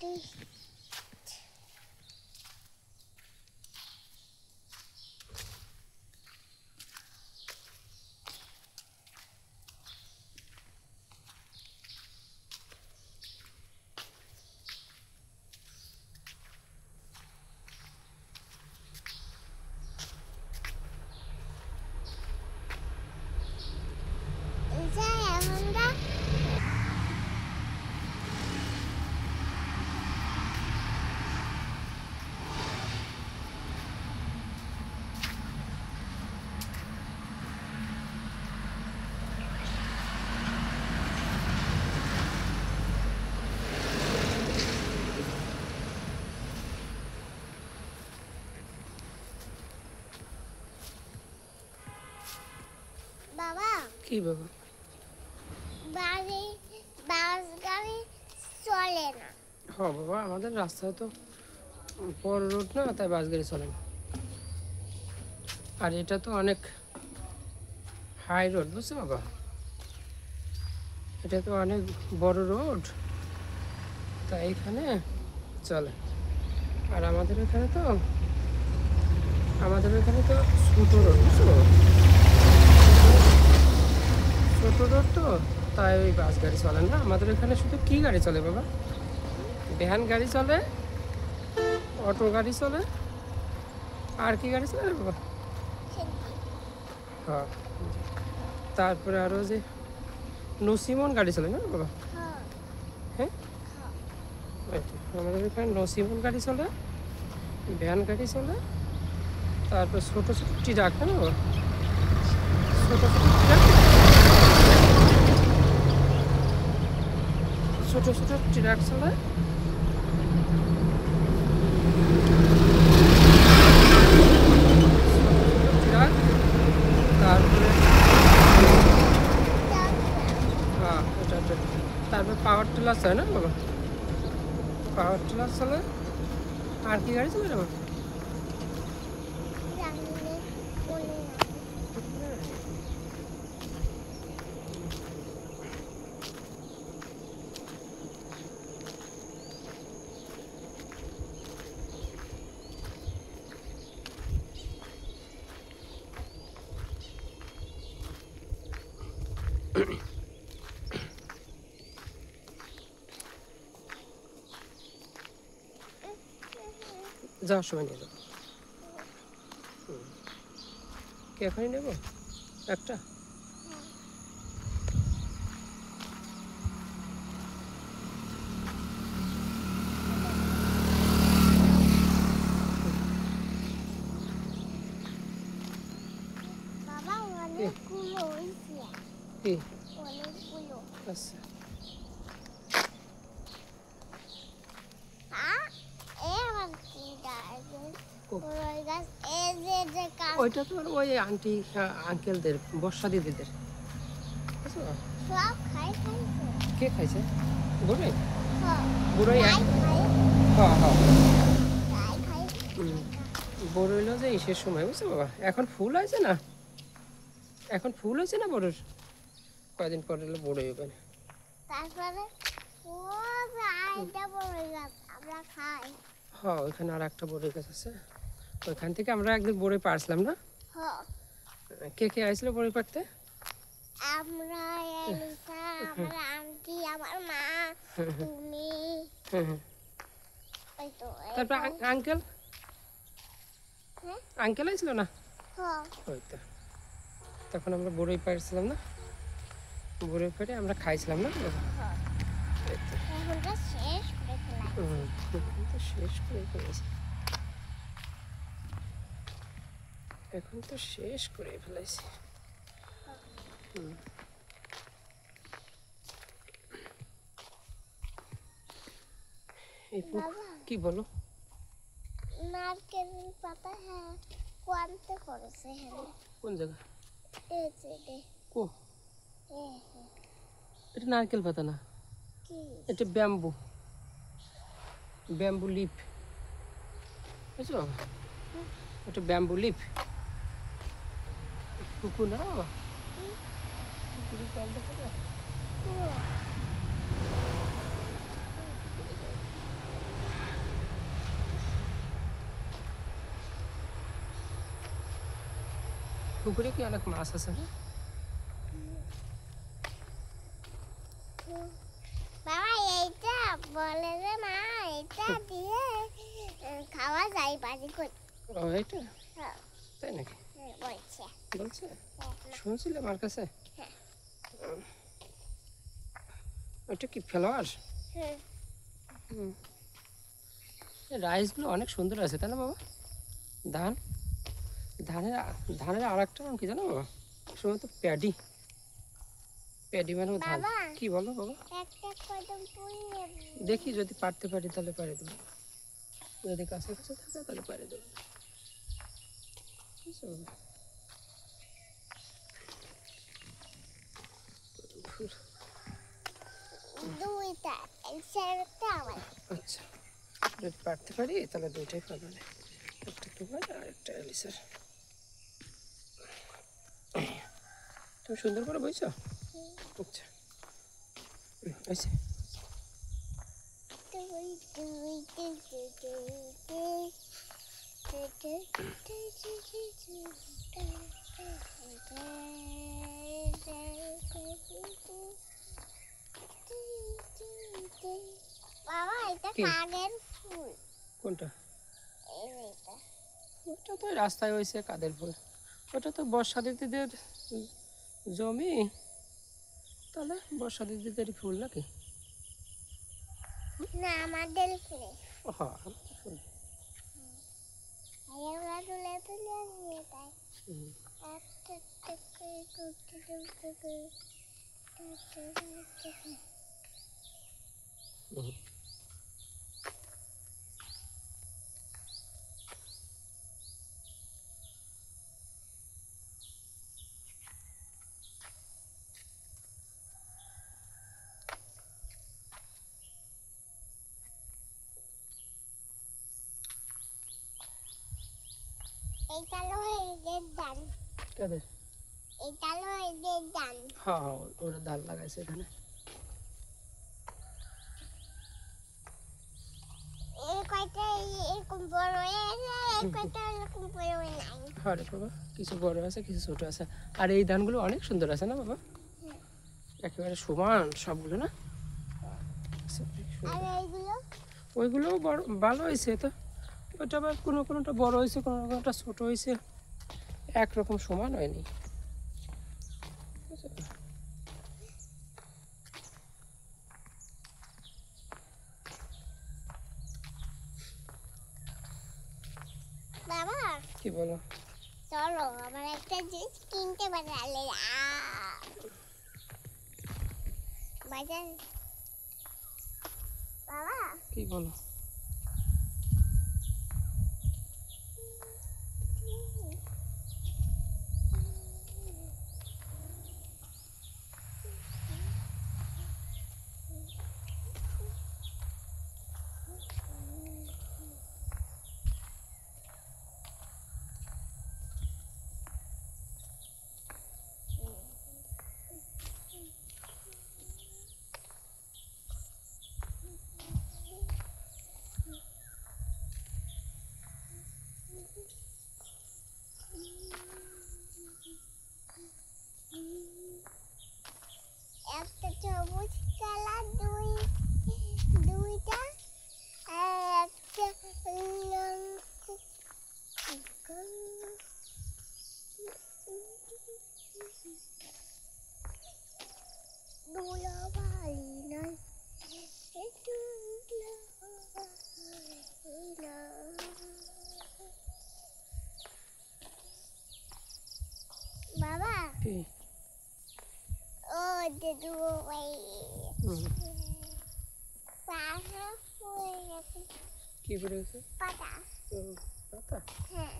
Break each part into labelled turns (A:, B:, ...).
A: বাবা
B: কি বাবা
A: বাস গাড়ি চলে না।
B: হ্যাঁ বাবা, আমাদের রাস্তায় তো বড় রোড না, তাই বাস গাড়ি চলে না। আর এটা তো অনেক হাই রোড, বুঝছো বাবা? এটা তো অনেক বড় রোড, তাই এখানে চলে। আর আমাদের এখানে তো ছোটো রোড, বুঝছো? ছোটো রোড তো, তাই ওই বাস গাড়ি চলে না। আমাদের এখানে শুধু কি গাড়ি চলে বাবা? ভ্যান গাড়ি চলে, অটো গাড়ি চলে, আর কি গাড়ি চলে রে বাবা? হ্যাঁ, তারপরে আরও যে নসিমন গাড়ি চলে না বাবা? হ্যাঁ, আমাদের এখানে নসিমন গাড়ি চলে, ভ্যান গাড়ি চলে, তারপর ছোটো ছোটো ট্রাক, না বাবা? ছোটো ছোটো ট্রাক, ছোটো ছোটো ট্রাক চলে। ট্রাক, তারপরে হ্যাঁ ওটা, তারপরে পাওয়ার টিলার চলে না বাবা? পাওয়ার টিলার চলে। আর কি গাড়ি চলে বাবা? যাওয়ার সময় নিয়ে যাবো। কি এখনই নেব একটা?
A: বাবা অনেকগুলো হয়েছে।
B: কি?
A: অনেকগুলো।
B: আচ্ছা, ওইটা তো ওই আন্টি আঙ্কেলদের, বর্ষা দিদিদের, বুঝছো?
A: সব খাইছে।
B: কে খাইছে? বুড়োই?
A: হ্যাঁ।
B: বুড়োই?
A: গাই খায়।
B: হ্যাঁ হ্যাঁ,
A: গাই খায়।
B: বড় হইলো যে ইসের সময়, বুঝছো বাবা? এখন ফুল হয়েছে না, এখন ফুল হয়েছে না বড়োর, কয়দিন পরে হলো বড়ই হবে না।
A: তারপরে ও আইটা বড় গাছ আমরা খাই।
B: হ্যাঁ, ওইখানে আর একটা বড়ই গাছ আছে, ওইখান থেকে আমরা একদিন বড়ই পারছিলাম না?
A: হ্যাঁ।
B: কে কে আইছিল বড়ই পারতে?
A: আমরা, এলিসা, আমার আন্টি, আমার মা, তুমি। এই তো।
B: তারপর আঙ্কেল,
A: হ্যাঁ?
B: আঙ্কেল আইছিল না?
A: হ্যাঁ।
B: ওই তো, তখন আমরা বড়ই পারছিলাম না, বড়ই পেরে আমরা খাইছিলাম না? এই তো।
A: এখনটা শেষ করে ফেলাই।
B: এখন তো শেষ করে ফেলেছি, এখন তো শেষ করে ফেলেছি।
A: বাবা,
B: কি বলো?
A: নারকেল পাতা হ্যাঁ কোয়ান্তে করেছে হ্যাঁ।
B: কোন জায়গা?
A: এই যে দে।
B: কো? এটা নারকেল পাতা না,
A: কি?
B: এটা ব্যাম্বু, ব্যাম্বু লিফ, বুঝছো? এটা ব্যাম্বু লিফ। কুকুর না বাবা, কুকুরের পাল দেখা যায়। পুকুরে কি অনেক মাছ আছে না?
A: বাবা এইটা বলে যে মা এটা দিয়ে খাওয়া যায় বাজি করে।
B: ও এইটা
A: হ্যাঁ
B: তাই নাকি?
A: বলছে।
B: বলছে শুনছিলে আমার কাছে?
A: হ্যাঁ।
B: ওইটা কি ফ্লাওয়ার? রাইসগুলো অনেক সুন্দর আছে তাই না বাবা? ধান ধানের ধানের আর একটা নাম কি জানো বাবা? সম্ভবত প্যাডি। প্যাডি মানে ধান।
A: বাবা
B: কি বলো বাবা?
A: একটা কদম ফুল নেব।
B: দেখি যদি পারতে পারি তাহলে পারে দেবো, যদি কাছে কাছে থাকে তাহলে পারে দেবো। বুঝছো বাবা?
A: দুইটা একটা আমার।
B: আচ্ছা, যদি পারতে পারি তাহলে দুইটাই পারবে না, একটা তোমার আর একটা এলিসার। তুমি সুন্দর করে বইছো? আচ্ছা আচ্ছা।
A: বাবা এটা
B: কি?
A: কাগের ফুল।
B: কোনটা?
A: এইটা
B: ওটা তো রাস্তায় হয়েছে কাদের ফুল, ওটা তো বর্ষা দিদিদের জমি, তাহলে বর্ষা দিদিদের ফুল নাকি?
A: না আমাদের ফুল।
B: হ্যাঁ আমাদের ফুল।
A: আমরা তুলে তুলে নিয়ে তাই
B: হুম।
A: একটা থেকে টুটি টুটি
B: হুম।
A: এইটা হলো এদের দান।
B: কাদের?
A: এইটা হলো এদের দান।
B: হ্যাঁ হ্যাঁ ওরা ধান লাগাইছে এখানে।
A: এই কয়টা এরকম বড় হয়ে আছে, এই কয়টা এরকম বড় হয়ে নাই।
B: হ্যাঁ রে বাবা, কিছু বড় আছে কিছু ছোট আছে, আর এই ধানগুলো অনেক সুন্দর আছে না বাবা? একেবারে সমান সবগুলো না?
A: আর এইগুলো
B: ওইগুলো বড় ভালো হয়েছে তো, ওইটা আবার কোনো কোনোটা বড় হয়েছে কোনো কোনোটা ছোট হয়েছে, একরকম সমান হয়নি।
A: বাবা
B: কি বলো?
A: চলো আমার একটা জিনিস কিনতে বাজারে বাজার। বাবা
B: কি বলো?
A: একটা সবুজ কালার দুইটা আর একটা লঙ্কা দুলা ভালি নাই বাবা
B: কি?
A: ও দিদু ভাই
B: হুম।
A: পাহা হয়ে গেছে
B: কি করে গেছে?
A: পাতা।
B: পাতা?
A: হ্যাঁ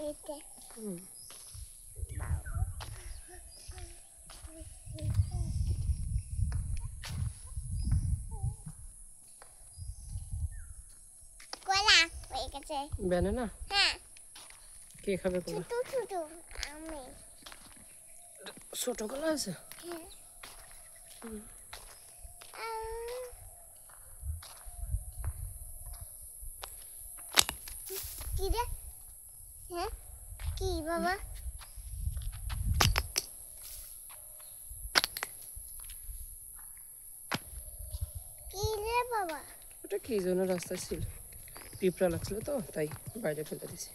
A: এইটা
B: হুম।
A: কলা হয়ে গেছে।
B: ব্যানানা?
A: হ্যাঁ
B: কে খাবে কলা?
A: ছোট ছোট আমি।
B: ছোট কলা আছে?
A: হ্যাঁ। আহ, কি রে? হ্যাঁ কি বাবা? কি রে বাবা?
B: ওটা কি জন্য রাস্তায় ছিল, পিঁপড়া লাগছিল তো তাই বাইরে ফেলে দিছি।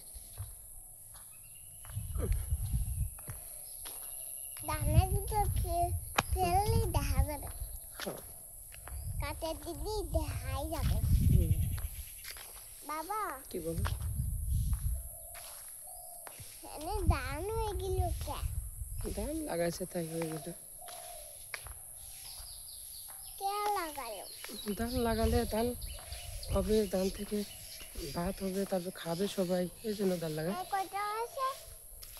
A: দানা দুটো ফেললে দেখা যাবে,
B: হ্যাঁ।
A: কাটের দিদি দেখাই যাবে।
B: হুম,
A: বাবা
B: কি বলো?
A: এনে দান হয়ে গেল কে?
B: ধান লাগাইছে তাই হয়ে গেল।
A: কে লাগালো?
B: ধান লাগালে ধান হবে, ধান থেকে ভাত হবে, তারপর খাবে সবাই, এই জন্য ধান লাগায়।
A: এই কয়টা আছে?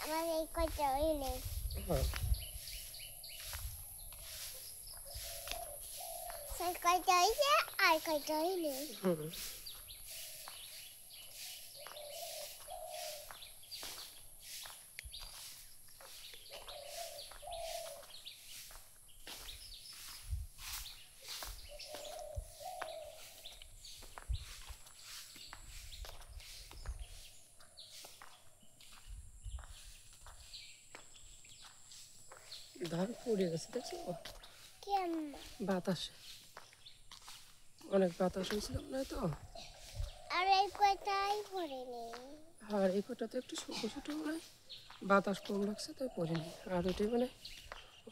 A: আমার এই কয়টা হইলে
B: হ্যাঁ।
A: সেই কয়টা হইছে আর কয়টা হইলে?
B: হুম। ধান পড়ে গেছে দেখছো,
A: কেমন?
B: বাতাসে অনেক বাতাস হয়েছিল মনে হয় তো।
A: আর এই কয়টাই পড়েনি।
B: আর এই কটা তো একটু ছোটো ছোটো মনে হয়, বাতাস কম লাগছে তাই পড়েনি। আর ওইটাই মানে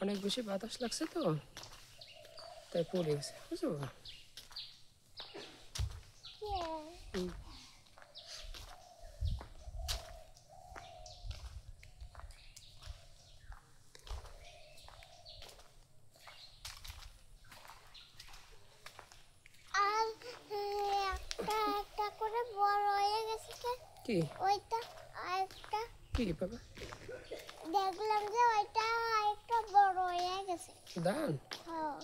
B: অনেক বেশি বাতাস লাগছে তো তাই পড়ে গেছে, বুঝছো?
A: কে?
B: হুম।
A: আর একটা একটা করে বড় হয়ে গেছে কে?
B: কি
A: ওইটা আর একটা
B: কি বাবা?
A: দেখলাম যে ওইটা একটা বড় হয়ে গেছে।
B: ধান?
A: হ্যাঁ।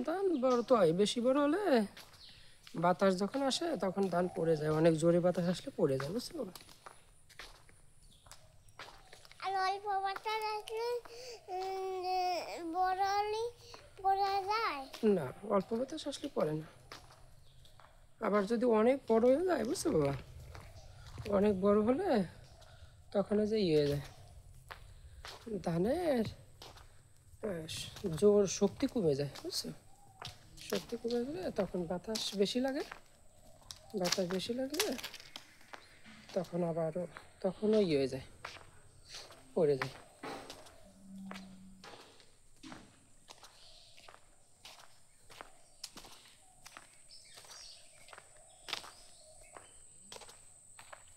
B: ধান বড় তো হয়, বেশি বড় হলে বাতাস যখন আসে তখন ধান পড়ে যায়, অনেক জোরে বাতাস আসলে পড়ে যায়, বুঝছো?
A: আর অল্প বাতাস আসলে বড় হলে পড়া যায়।
B: না, অল্প বাতাস আসলে পড়ে না। আবার যদি অনেক বড় হয়ে যায়, বুঝছো বাবা, অনেক বড় হলে তখন ওই যে ইয়ে হয়ে যায়, ধানের জোর শক্তি কমে যায়, বুঝছো? শক্তি কমে গেলে তখন বাতাস বেশি লাগে, বাতাস বেশি লাগলে তখন আবারও তখনও ইয়ে হয়ে যায়, পড়ে যায়।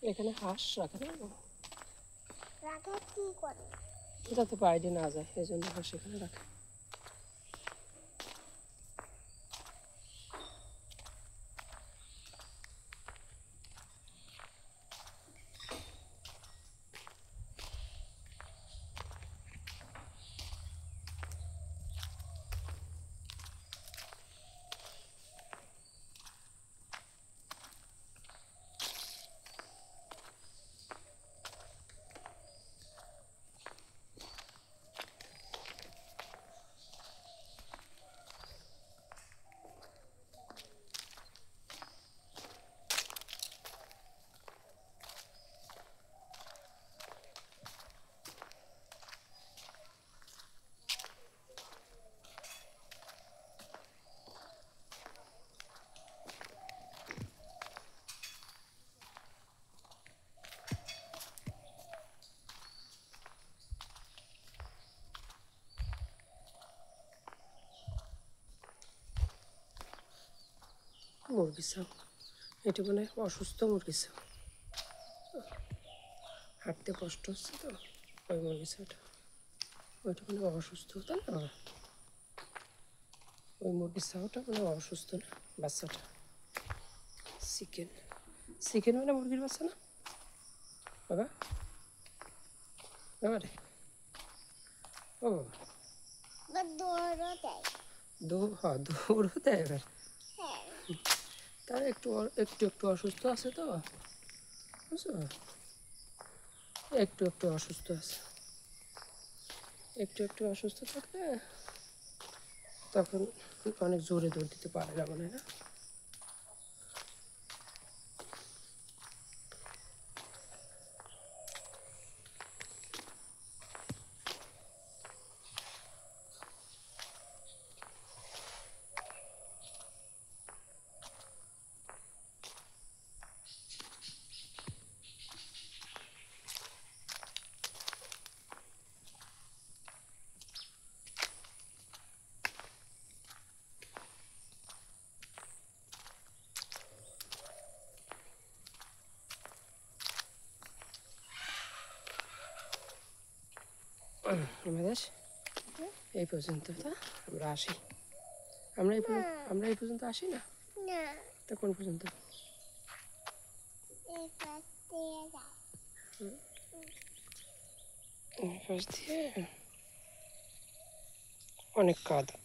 B: এখানে হাঁস রাখে না,
A: রাখে কি করে?
B: যাতে বাইরে না যায় এই জন্য হাঁস এখানে রাখে। মুরগি চাও, এটা মানে অসুস্থ মুরগি চাও, হাঁটতে কষ্ট হচ্ছে তো ওই মুরগি চাওটা, ওইটা মানে অসুস্থ, তাই না? ওই মুরগির চাওটা মানে অসুস্থ না বাচ্চাটা। চিকেন, চিকেন মানে মুরগির বাচ্চা না বাবা? বাবা রে, ও বাবা,
A: দৌড়ও দেয়।
B: হ্যাঁ দৌড়ও দেয় এবার।
A: হ্যাঁ।
B: তার একটু একটু একটু অসুস্থ আছে তো, বুঝছো? একটু একটু অসুস্থ আছে, একটু একটু অসুস্থ থাকলে তখন অনেক জোরে দৌড় দিতে পারে না মনে হয় না। আমাদের এই পর্যন্ত, তা আমরা আসি, আমরা এই পর্যন্ত আসি না,
A: না
B: তা কোন পর্যন্ত?
A: এই পাশ দিয়ে যাও।
B: এই পাশ দিয়ে অনেক কাদা।